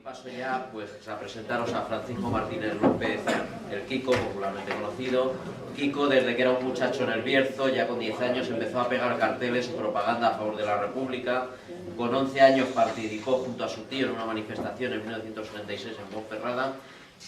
Paso ya pues a presentaros a Francisco Martínez López, el Kiko, popularmente conocido. Kiko, desde que era un muchacho en el Bierzo, ya con 10 años, empezó a pegar carteles y propaganda a favor de la República. Con 11 años participó junto a su tío en una manifestación en 1936 en Ponferrada.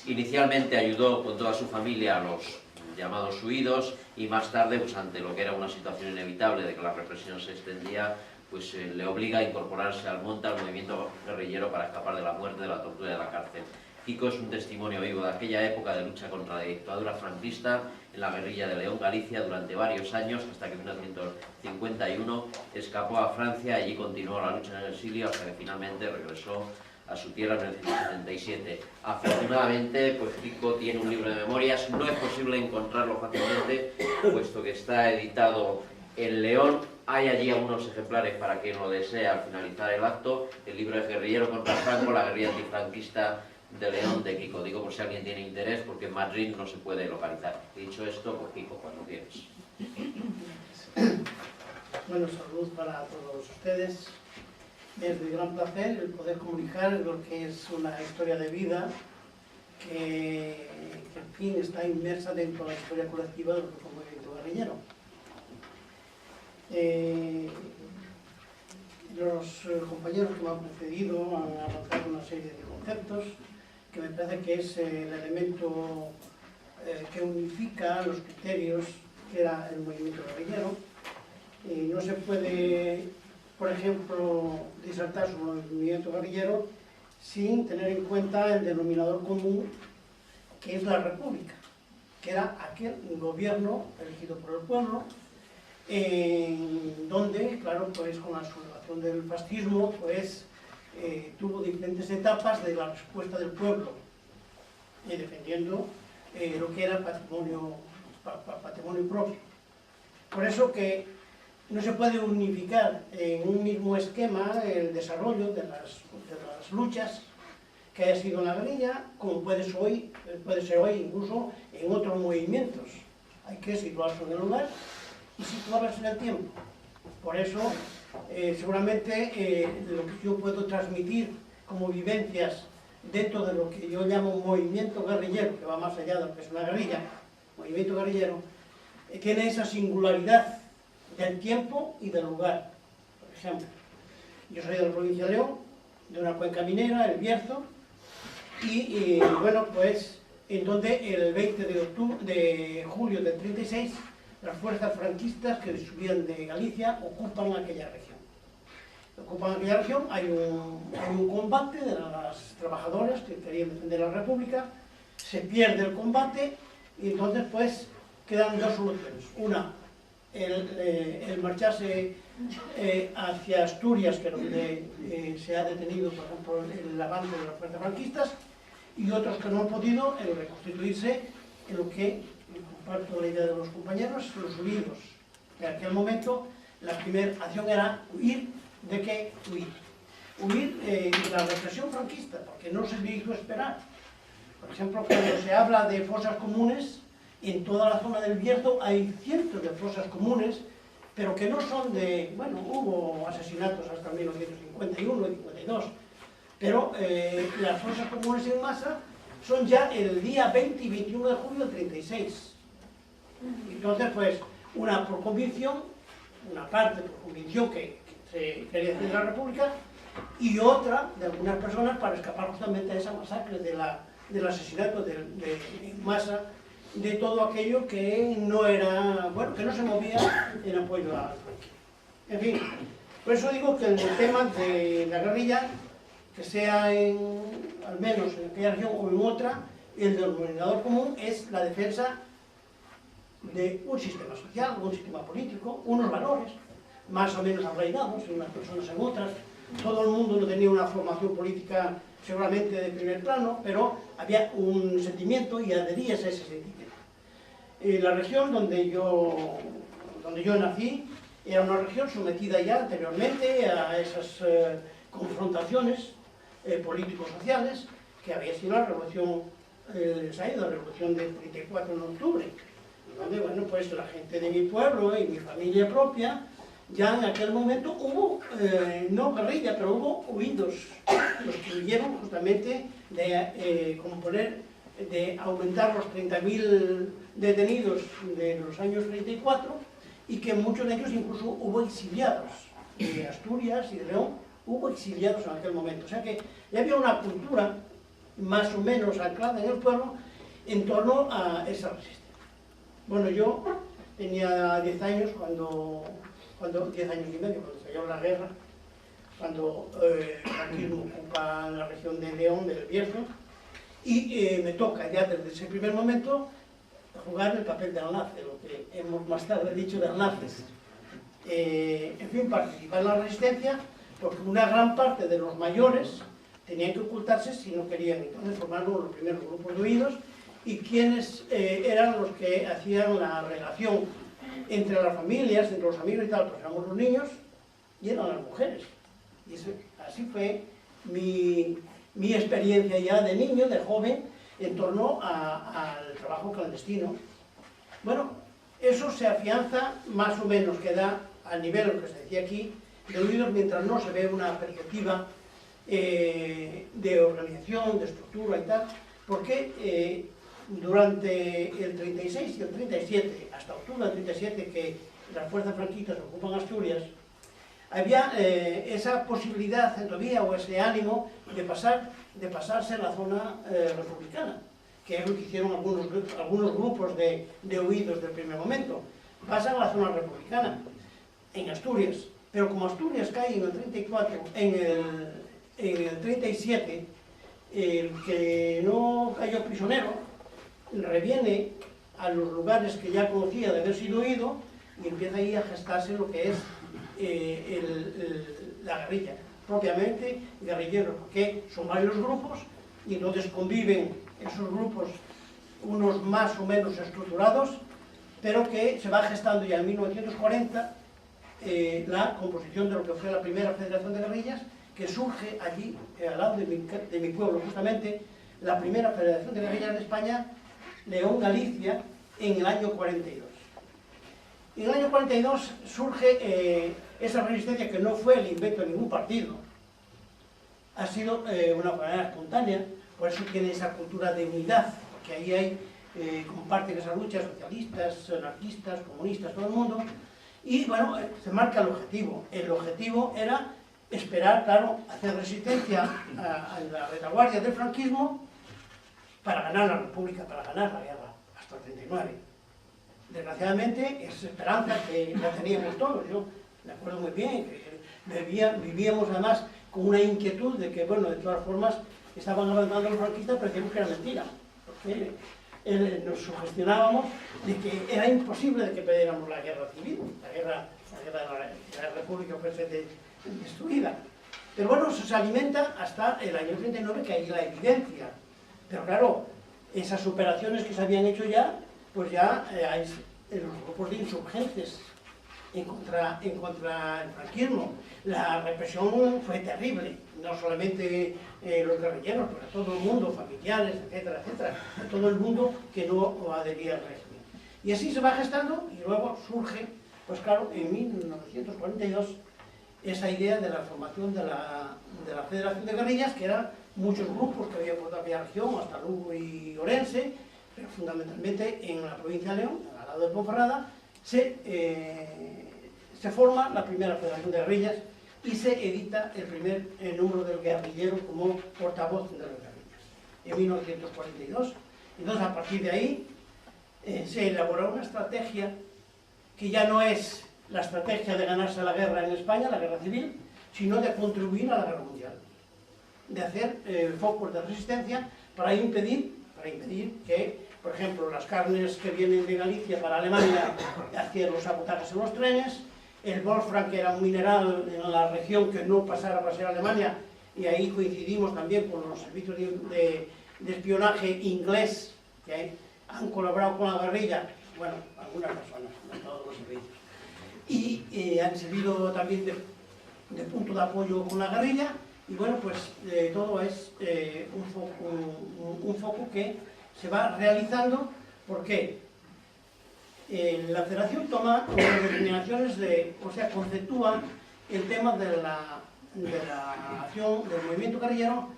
Inicialmente ayudó con toda su familia a los llamados huidos y más tarde, pues ante lo que era una situación inevitable de que la represión se extendía, pues le obliga a incorporarse al monte, al movimiento guerrillero, para escapar de la muerte, de la tortura y de la cárcel. Kiko es un testimonio vivo de aquella época de lucha contra la dictadura franquista en la guerrilla de León, Galicia, durante varios años, hasta que en 1951 escapó a Francia. Allí continuó la lucha en el exilio hasta que finalmente regresó a su tierra en 1977. Afortunadamente, pues Kiko tiene un libro de memorias. No es posible encontrarlo fácilmente, puesto que está editado en León. Hay allí algunos ejemplares para quien lo desea al finalizar el acto. El libro es Guerrillero contra Franco, la guerrilla antifranquista de León, de Kiko. Digo por si alguien tiene interés, porque en Madrid no se puede localizar. Dicho esto, pues Kiko, cuando quieras. Bueno, salud para todos ustedes. Es de gran placer el poder comunicar lo que es una historia de vida que en fin, está inmersa dentro de la historia colectiva del grupo movimiento guerrillero. Los compañeros que me han precedido han avanzado una serie de conceptos que me parece que es el elemento que unifica los criterios que era el movimiento guerrillero. No se puede, por ejemplo, disertar sobre el movimiento guerrillero sin tener en cuenta el denominador común, que es la República, que era aquel gobierno elegido por el pueblo, donde, claro, pues con la sublevación del fascismo, pues tuvo diferentes etapas de la respuesta del pueblo, defendiendo lo que era patrimonio propio. Por eso que no se puede unificar en un mismo esquema el desarrollo de las luchas que haya sido en la guerrilla, como puede ser hoy incluso en otros movimientos. Hay que situarse en el lugar y situarlas en el tiempo. Por eso, seguramente lo que yo puedo transmitir como vivencias dentro de lo que yo llamo un movimiento guerrillero, que va más allá de lo que es una guerrilla, movimiento guerrillero, tiene esa singularidad del tiempo y del lugar. Por ejemplo, yo soy de la provincia de León, de una cuenca minera, el Bierzo, y bueno, pues en donde el 20 de julio del 36 las fuerzas franquistas que subían de Galicia ocupan aquella región. Hay un combate de las trabajadoras que querían defender la República, se pierde el combate y entonces pues quedan dos soluciones. Una, el marcharse hacia Asturias, que es donde se ha detenido, por ejemplo, el avance de las fuerzas franquistas, y otros que no han podido, el reconstituirse en lo que, comparto la idea de los compañeros, los huidos. En aquel momento la primera acción era huir. ¿De qué huir? Huir de la represión franquista, porque no se le hizo esperar. Por ejemplo, cuando se habla de fosas comunes, en toda la zona del Bierzo hay cientos de fosas comunes, pero que no son de... Bueno, hubo asesinatos hasta 1951 y 52, pero las fosas comunes en masa son ya el día 20 y 21 de julio del 36. Entonces, pues, una por convicción, una parte por convicción que se quería hacer la República, y otra de algunas personas para escapar justamente a esa masacre del asesinato de masa de todo aquello que no era, bueno, que no se movía en apoyo a la franquismo. En fin, por eso digo que el tema de la guerrilla, que sea al menos en aquella región o en otra, el denominador común es la defensa de un sistema social, un sistema político, unos valores más o menos arraigados en unas personas en otras. Todo el mundo no tenía una formación política seguramente de primer plano, pero había un sentimiento y adherías a ese sentimiento. La región donde yo nací era una región sometida ya anteriormente a esas confrontaciones político-sociales que había sido la revolución, la revolución del 34 de octubre, donde, bueno, pues la gente de mi pueblo y mi familia propia ya en aquel momento hubo, no guerrilla, pero hubo huidos, los que huyeron justamente de aumentar los 30.000 detenidos de los años 34 y que muchos de ellos incluso hubo exiliados de Asturias y de León, hubo exiliados en aquel momento. O sea que ya había una cultura más o menos anclada en el pueblo en torno a esa resistencia. Bueno, yo tenía 10 años 10 años y medio, cuando estalló la guerra, cuando el franquismo ocupa la región de León, del Bierzo, y me toca ya desde ese primer momento jugar el papel de enlace, lo que hemos más tarde dicho de enlaces. En fin, participar en la resistencia, porque una gran parte de los mayores tenían que ocultarse si no querían. Entonces formaron los primeros grupos de huidos y quienes eran los que hacían la relación entre las familias, entre los amigos y tal, pues éramos los niños y eran las mujeres. Y así fue mi experiencia ya de niño, de joven, en torno al trabajo clandestino. Bueno, eso se afianza más o menos, queda al nivel, lo que se decía aquí, de huidos, mientras no se ve una perspectiva de organización, de estructura y tal, porque durante el 36 y el 37, hasta octubre del 37, que las fuerzas franquistas ocupan Asturias, había esa posibilidad todavía, o ese ánimo de pasarse a la zona republicana, que es lo que hicieron algunos grupos de huidos del primer momento. Pasan a la zona republicana, en Asturias, pero como Asturias cae en el 34, en el 37, el que no cayó prisionero reviene a los lugares que ya conocía de haber sido huido y empieza ahí a gestarse lo que es la guerrilla, propiamente guerrilleros, porque son varios grupos y entonces conviven esos grupos, unos más o menos estructurados, pero que se va gestando ya en 1940 la composición de lo que fue la primera Federación de Guerrillas, que surge allí, al lado de mi pueblo, justamente, la primera Federación de Guerrillas de España, León, Galicia, en el año 42. Y en el año 42 surge esa resistencia que no fue el invento de ningún partido, ha sido una manera espontánea, por eso tiene esa cultura de unidad, porque ahí hay, comparten esas luchas socialistas, anarquistas, comunistas, todo el mundo, y bueno, se marca el objetivo. El objetivo era esperar, claro, hacer resistencia a la retaguardia del franquismo para ganar la República, para ganar la guerra, hasta el 39. Desgraciadamente, esa esperanza que la teníamos todos, yo me acuerdo muy bien, que vivíamos además con una inquietud de que, bueno, de todas formas, estaban avanzando los franquistas, pero decíamos que era mentira, porque nos sugestionábamos de que era imposible de que perdiéramos la guerra civil, la guerra de la República fuese destruida. Pero bueno, eso se alimenta hasta el año 39, que hay la evidencia. Pero claro, esas operaciones que se habían hecho ya, pues ya hay los grupos de insurgentes en contra el franquismo. La represión fue terrible, no solamente los guerrilleros, pero a todo el mundo, familiares, etcétera, etcétera, a todo el mundo que no adhería al régimen. Y así se va gestando y luego surge, pues claro, en 1942, esa idea de la formación de la Federación de Guerrillas, que eran muchos grupos que había por toda la región, hasta Lugo y Orense, pero fundamentalmente en la provincia de León, al lado de Ponferrada, se forma la primera Federación de Guerrillas y se edita el primer número del guerrillero como portavoz de las guerrillas, en 1942. Entonces, a partir de ahí, se elaboró una estrategia que ya no es la estrategia de ganarse la guerra en España, la guerra civil, sino de contribuir a la guerra mundial, de hacer focos de resistencia para impedir que, por ejemplo, las carnes que vienen de Galicia para Alemania hacían los sabotajes en los trenes, el Wolfram, que era un mineral en la región que no pasara para ser Alemania, y ahí coincidimos también con los servicios de espionaje inglés que han colaborado con la guerrilla, bueno, algunas personas, no todos los servicios, y han servido también de punto de apoyo con la guerrilla, y bueno, pues todo es un foco que se va realizando. ¿Por qué? la Federación toma unas determinaciones o sea, conceptúa el tema de la acción del movimiento guerrillero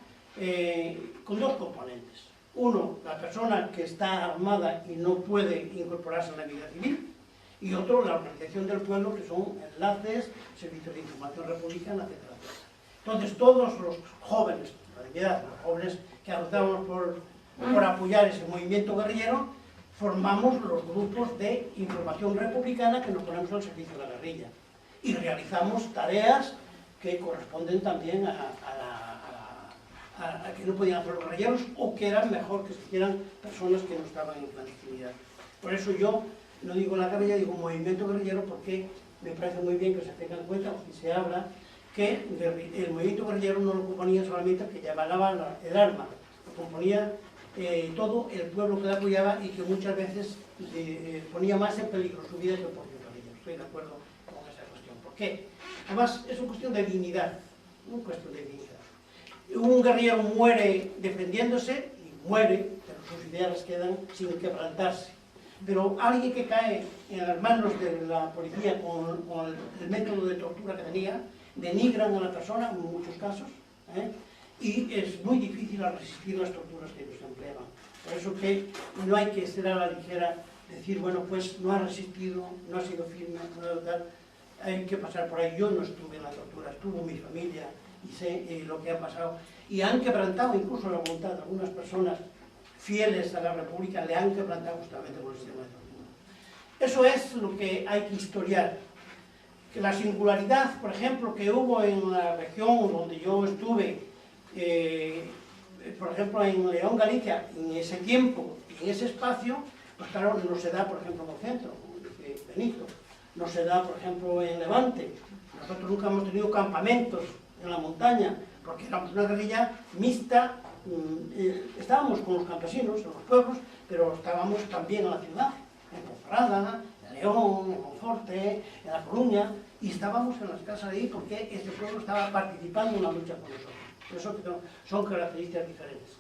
con dos componentes. Uno, la persona que está armada y no puede incorporarse en la vida civil, y otro, la organización del pueblo, que son enlaces, servicios de información republicana, etcétera, etcétera. Entonces, todos los jóvenes, los jóvenes que optamos por apoyar ese movimiento guerrillero, formamos los grupos de información republicana que nos ponemos al servicio de la guerrilla y realizamos tareas que corresponden también a que no podían hacer los guerrilleros o que eran mejor que se hicieran personas que no estaban en clandestinidad. Por eso yo no digo la guerrilla, digo movimiento guerrillero, porque me parece muy bien que se tenga en cuenta o que se habla que el movimiento guerrillero no lo componía solamente el que llevaba el arma, lo componía todo el pueblo que la apoyaba y que muchas veces ponía más en peligro su vida que el propio guerrillero. Estoy de acuerdo con esa cuestión. ¿Por qué? Además, es una cuestión de dignidad, una cuestión de dignidad. Un guerrillero muere defendiéndose y muere, pero sus ideas quedan sin quebrantarse. Pero alguien que cae en las manos de la policía con el método de tortura que tenía, denigran a la persona en muchos casos, y es muy difícil resistir las torturas que ellos empleaban. Por eso que no hay que ser a la ligera, decir, bueno, pues no ha resistido, no ha sido firme, no tal, hay que pasar por ahí. Yo no estuve en la tortura, estuvo mi familia y sé lo que ha pasado. Y han quebrantado incluso la voluntad de algunas personas fieles a la República, le han quebrantado justamente por el sistema de tortura. Eso es lo que hay que historiar. Que la singularidad, por ejemplo, que hubo en la región donde yo estuve, por ejemplo en León, Galicia, en ese tiempo, en ese espacio, pues claro, no se da, por ejemplo, en el centro, como dice Benito, no se da, por ejemplo, en Levante. Nosotros nunca hemos tenido campamentos en la montaña, porque éramos una guerrilla mixta, estábamos con los campesinos en los pueblos, pero estábamos también en la ciudad, en Ponferrada, en León, en Monforte, en La Coruña, y estábamos en las casas de ahí porque este pueblo estaba participando en la lucha con nosotros. Por eso son características diferentes.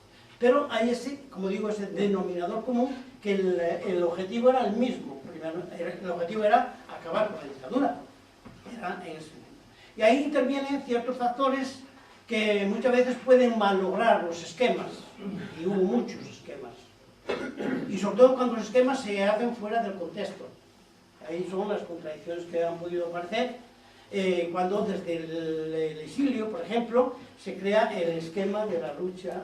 Pero hay ese, como digo, ese denominador común, que el objetivo era el mismo. El objetivo era acabar con la dictadura. Era en ese momento. Y ahí intervienen ciertos factores que muchas veces pueden malograr los esquemas, y hubo muchos esquemas, y sobre todo cuando los esquemas se hacen fuera del contexto. Ahí son las contradicciones que han podido aparecer, cuando desde el exilio, por ejemplo, se crea el esquema de la lucha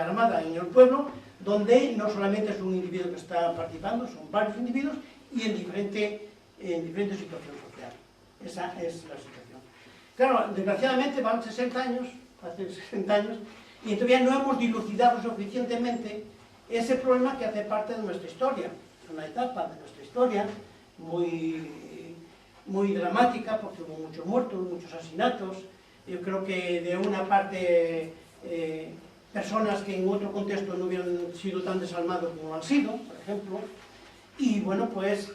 armada en el pueblo, donde no solamente es un individuo que está participando, son varios individuos, y en diferentes situaciones sociales. Esa es la situación. Claro, desgraciadamente van 60 años, hace 60 años, y todavía no hemos dilucidado suficientemente ese problema que hace parte de nuestra historia. Es una etapa de nuestra historia muy dramática, porque hubo muchos muertos, muchos asesinatos. Yo creo que de una parte personas que en otro contexto no hubieran sido tan desalmados como han sido, por ejemplo. Y bueno, pues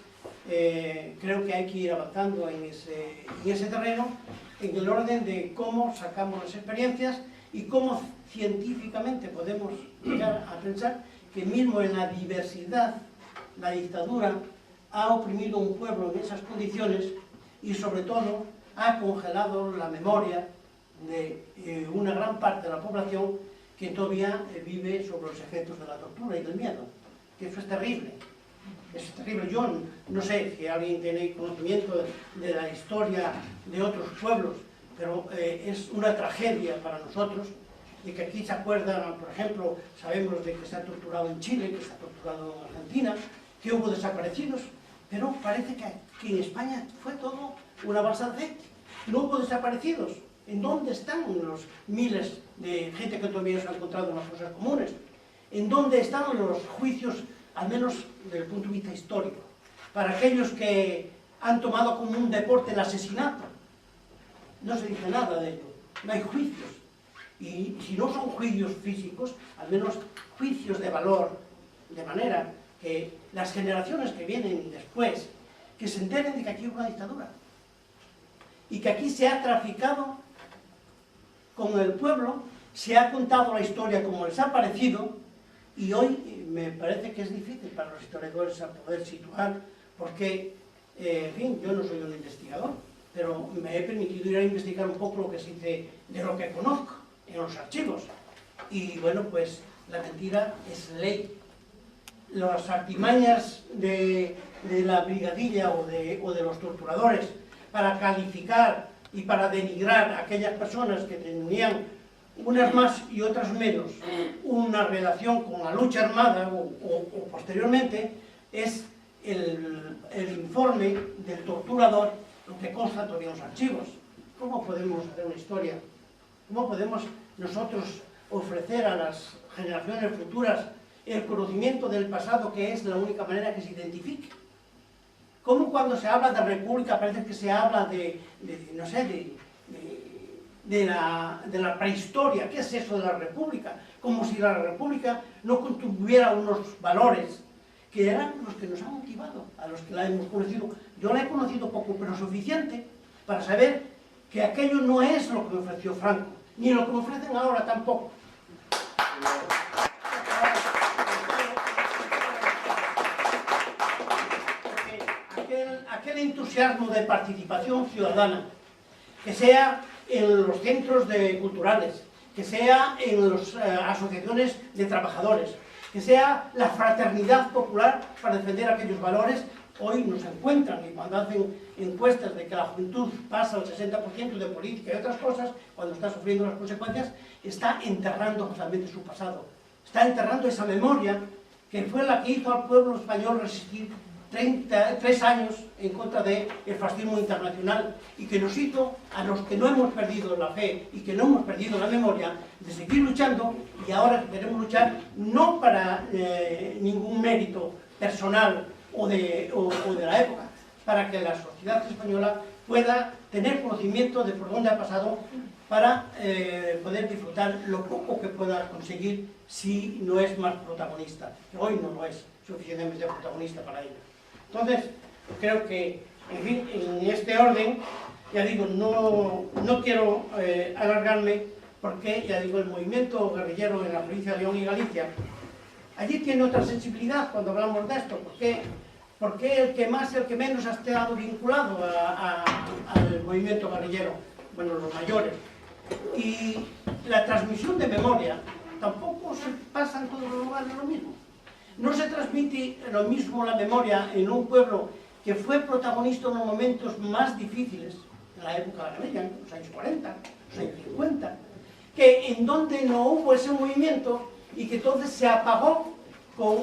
creo que hay que ir avanzando en ese terreno, en el orden de cómo sacamos las experiencias y cómo científicamente podemos llegar a pensar que mismo en la diversidad la dictadura ha oprimido un pueblo en esas condiciones y sobre todo ha congelado la memoria de una gran parte de la población que todavía vive sobre los efectos de la tortura y del miedo, que eso es terrible. Es terrible. Yo no sé si alguien tiene conocimiento de la historia de otros pueblos, pero es una tragedia para nosotros, y que aquí se acuerdan, por ejemplo, sabemos de que se ha torturado en Chile, que se ha torturado en Argentina, que hubo desaparecidos, pero parece que en España fue todo una balsa de aceite. No hubo desaparecidos. ¿En dónde están los miles de gente que todavía se ha encontrado en las fosas comunes? ¿En dónde están los juicios, al menos desde el punto de vista histórico, para aquellos que han tomado como un deporte el asesinato? No se dice nada de ello, no hay juicios. Y si no son juicios físicos, al menos juicios de valor, de manera que las generaciones que vienen después, que se enteren de que aquí hubo una dictadura, y que aquí se ha traficado con el pueblo, se ha contado la historia como les ha parecido, Y hoy me parece que es difícil para los historiadores a poder situar, porque, en fin, yo no soy un investigador, pero me he permitido ir a investigar un poco lo que se dice de lo que conozco en los archivos. Y bueno, pues la mentira es ley. Las artimañas de la brigadilla o de los torturadores para calificar y para denigrar a aquellas personas que tenían, unas más y otras menos, una relación con la lucha armada o posteriormente, es el informe del torturador, lo que consta todavía en los archivos. ¿Cómo podemos hacer una historia? ¿Cómo podemos nosotros ofrecer a las generaciones futuras el conocimiento del pasado, que es la única manera que se identifique? ¿Cómo cuando se habla de república parece que se habla no sé, de la prehistoria? ¿Qué es eso de la república? Como si la república no contuviera unos valores que eran los que nos han motivado, a los que la hemos conocido. Yo la he conocido poco, pero suficiente para saber que aquello no es lo que me ofreció Franco, ni lo que me ofrecen ahora tampoco. Aquel entusiasmo de participación ciudadana, que sea en los centros culturales, que sea en las asociaciones de trabajadores, que sea la fraternidad popular para defender aquellos valores, hoy nos encuentran, y cuando hacen encuestas de que la juventud pasa al 60% de política y otras cosas, cuando está sufriendo las consecuencias, está enterrando justamente su pasado, está enterrando esa memoria que fue la que hizo al pueblo español resistir 3 años en contra del fascismo internacional, y que nos hizo, a los que no hemos perdido la fe y que no hemos perdido la memoria, de seguir luchando. Y ahora queremos luchar no para ningún mérito personal o de la época, para que la sociedad española pueda tener conocimiento de por dónde ha pasado, para poder disfrutar lo poco que pueda conseguir si no es más protagonista, que hoy no lo es suficientemente protagonista para ello. Entonces, creo que, en fin, en este orden, ya digo, no quiero alargarme, porque, ya digo, el movimiento guerrillero en la provincia de León y Galicia, allí tiene otra sensibilidad cuando hablamos de esto, porque el que más y el que menos ha estado vinculado al movimiento guerrillero, bueno, los mayores. Y la transmisión de memoria tampoco se pasa en todos los lugares lo mismo. No se transmite lo mismo la memoria en un pueblo que fue protagonista en los momentos más difíciles, en la época de la guerrilla, en los años 40, los años 50, que en donde no hubo ese movimiento y que entonces se apagó con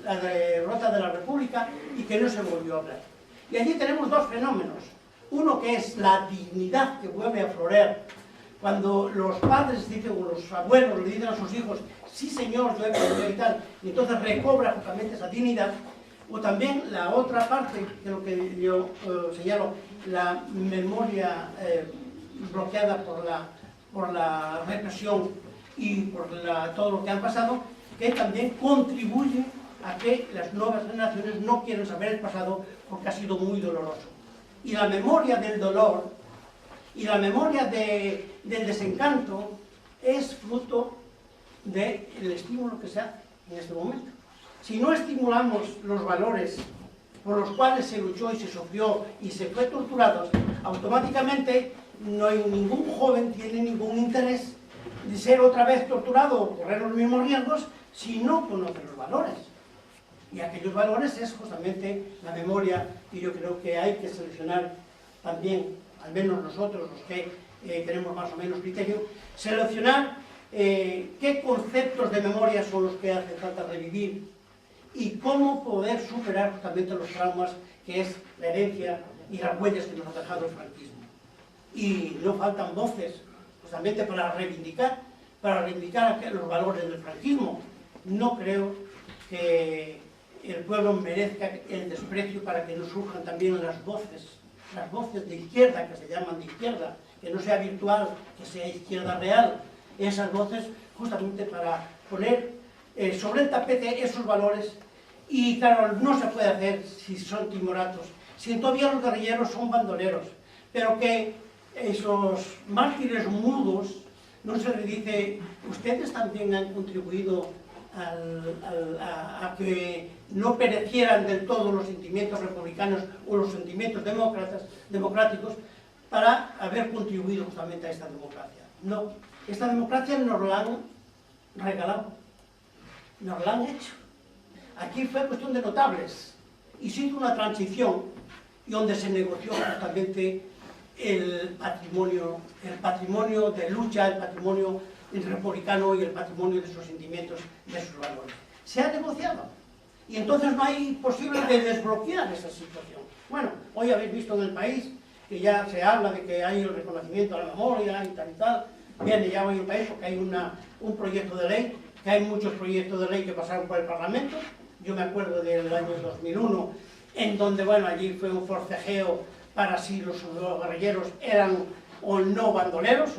la derrota de la República y que no se volvió a hablar. Y allí tenemos dos fenómenos. Uno, que es la dignidad que vuelve a florear cuando los padres dicen, o los abuelos le dicen a sus hijos: sí señor, yo he podido y tal, y entonces recobra justamente esa dignidad. O también la otra parte, que es lo que yo señalo, la memoria bloqueada por la represión y por todo lo que han pasado, que también contribuye a que las nuevas generaciones no quieren saber el pasado porque ha sido muy doloroso. Y la memoria del dolor y la memoria del desencanto es fruto del estímulo que se hace en este momento. Si no estimulamos los valores por los cuales se luchó y se sufrió y se fue torturado, automáticamente ningún joven tiene ningún interés de ser otra vez torturado o correr los mismos riesgos si no conoce los valores. Y aquellos valores es justamente la memoria, y yo creo que hay que seleccionar también, al menos nosotros los que tenemos más o menos criterio, seleccionar qué conceptos de memoria son los que hace falta revivir y cómo poder superar justamente los traumas que es la herencia y las huellas que nos ha dejado el franquismo. Y no faltan voces justamente para reivindicar los valores del franquismo. No creo que el pueblo merezca el desprecio para que no surjan también las voces de izquierda, que se llaman de izquierda, que no sea virtual, que sea izquierda real. Esas voces justamente para poner sobre el tapete esos valores. Y claro, no se puede hacer si son timoratos, si todavía los guerrilleros son bandoleros, pero que esos mártires mudos no se les dice: ustedes también han contribuido a que no perecieran del todo los sentimientos republicanos o los sentimientos democráticos para haber contribuido justamente a esta democracia. No, esta democracia nos la han regalado, nos la han hecho. Aquí fue cuestión de notables y se hizo una transición y donde se negoció justamente el patrimonio de lucha, el patrimonio republicano y el patrimonio de sus sentimientos, de sus valores. Se ha negociado y entonces no hay posible de desbloquear esa situación. Bueno, hoy habéis visto en el país que ya se habla de que hay el reconocimiento a la memoria y tal y tal. Viene ya hoy en el país porque hay un proyecto de ley, que hay muchos proyectos de ley que pasaron por el Parlamento. Yo me acuerdo del año 2001, en donde, bueno, allí fue un forcejeo para si los guerrilleros eran o no bandoleros.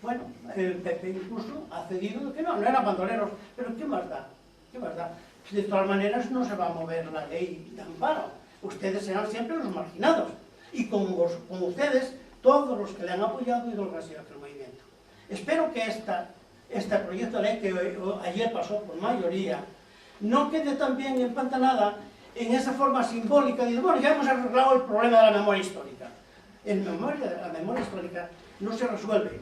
Bueno, el PP incluso ha cedido de que no eran bandoleros, pero ¿qué más da? ¿Qué más da? De todas maneras no se va a mover la ley de amparo. Ustedes serán siempre los marginados. Y con ustedes, todos los que le han apoyado y los que han sido aquel movimiento. Espero que este proyecto de ley que ayer pasó por mayoría no quede también empantanada en esa forma simbólica de, bueno, ya hemos arreglado el problema de la memoria histórica. La memoria histórica no se resuelve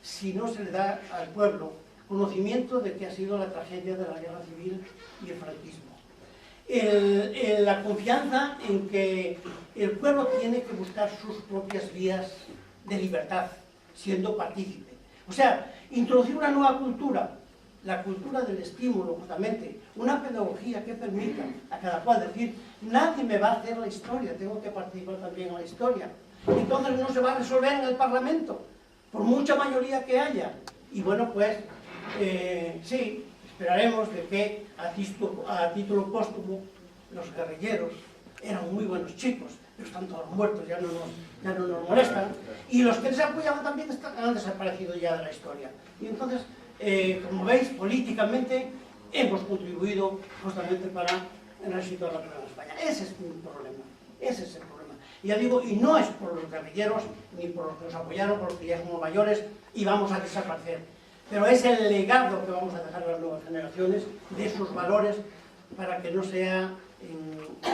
si no se le da al pueblo conocimiento de que ha sido la tragedia de la guerra civil y el franquismo. La confianza en que el pueblo tiene que buscar sus propias vías de libertad, siendo partícipe. O sea, introducir una nueva cultura, la cultura del estímulo, justamente, una pedagogía que permita a cada cual decir, nadie me va a hacer la historia, tengo que participar también en la historia. Entonces no se va a resolver en el Parlamento, por mucha mayoría que haya. Y bueno, pues, sí, esperaremos de que a título póstumo los guerrilleros eran muy buenos chicos, pero están todos muertos, ya no nos molestan, y los que les apoyaban también han desaparecido ya de la historia. Y entonces, como veis, políticamente hemos contribuido justamente para resituar la prueba en España. Ese es un problema, ese es el problema. Y ya digo, y no es por los guerrilleros, ni por los que nos apoyaron, por los que ya somos mayores y vamos a desaparecer. Pero es el legado que vamos a dejar a las nuevas generaciones de sus valores para que no sea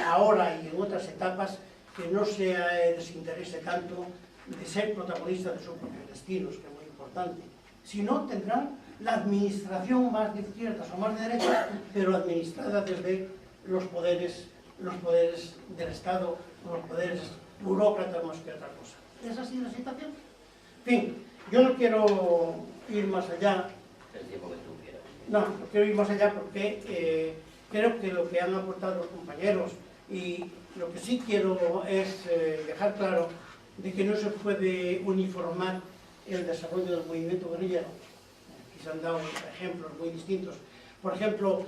ahora y en otras etapas que no se desinterese tanto de ser protagonistas de sus propios destinos, que es muy importante. Si no, tendrán la administración más de izquierdas o más de derechas, pero administrada desde los poderes del Estado, o los poderes burócratas más que otra cosa. ¿Es así la situación? En fin, yo no quiero ir más allá. El tiempo que tú quieras. No quiero ir más allá porque creo que lo que han aportado los compañeros y lo que sí quiero es dejar claro de que no se puede uniformar el desarrollo del movimiento guerrillero. Aquí se han dado ejemplos muy distintos. Por ejemplo,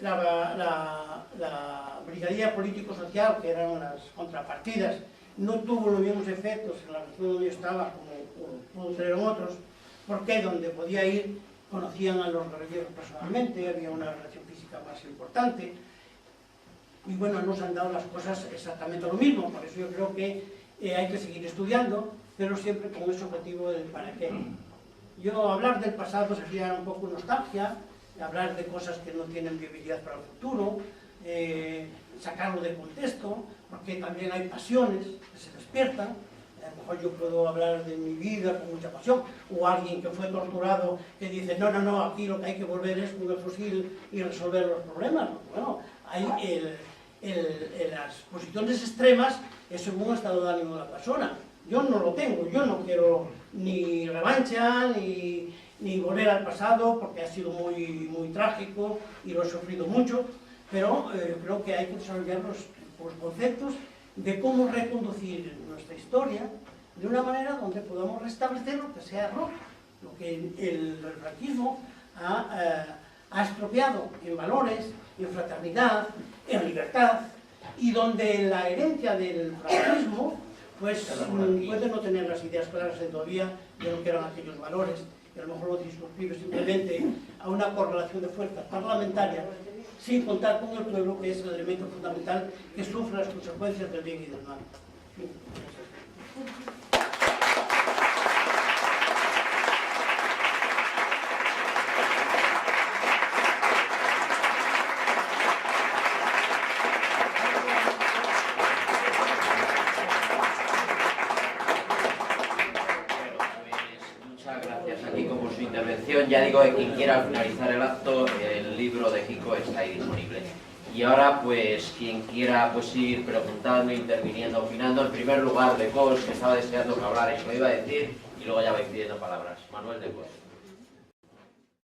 la brigadía político-social, que eran las contrapartidas, no tuvo los mismos efectos en la región donde yo estaba como pudo tener en otros, porque donde podía ir conocían a los guerrilleros personalmente, había una relación física más importante, y bueno, no se han dado las cosas exactamente lo mismo. Por eso yo creo que hay que seguir estudiando, pero siempre con ese objetivo del para qué. Yo hablar del pasado sería un poco nostalgia, hablar de cosas que no tienen viabilidad para el futuro, sacarlo de contexto, porque también hay pasiones que se despiertan. A lo mejor yo puedo hablar de mi vida con mucha pasión, o alguien que fue torturado que dice, no, aquí lo que hay que volver es con el fusil y resolver los problemas. Bueno, hay las posiciones extremas es según el estado de ánimo de la persona. Yo no lo tengo, yo no quiero ni revancha, ni volver al pasado, porque ha sido muy trágico y lo he sufrido mucho, pero creo que hay que desarrollar los conceptos de cómo reconducir nuestra historia de una manera donde podamos restablecer lo que sea error, lo que el franquismo ha estropeado en valores, en fraternidad, en libertad, y donde la herencia del franquismo pues puede no tener las ideas claras todavía de lo que eran aquellos valores, y a lo mejor lo circunscribe simplemente a una correlación de fuerzas parlamentaria, sin contar con el pueblo, que es el elemento fundamental que sufre las consecuencias del bien y del mal. digo que quien quiera al finalizar el acto, el libro de Kiko está ahí disponible. Y ahora, pues, quien quiera pues ir preguntando, interviniendo, opinando, en primer lugar, de Cos, que estaba deseando que hablara y se lo iba a decir, y luego ya vais pidiendo palabras. Manuel de Cos.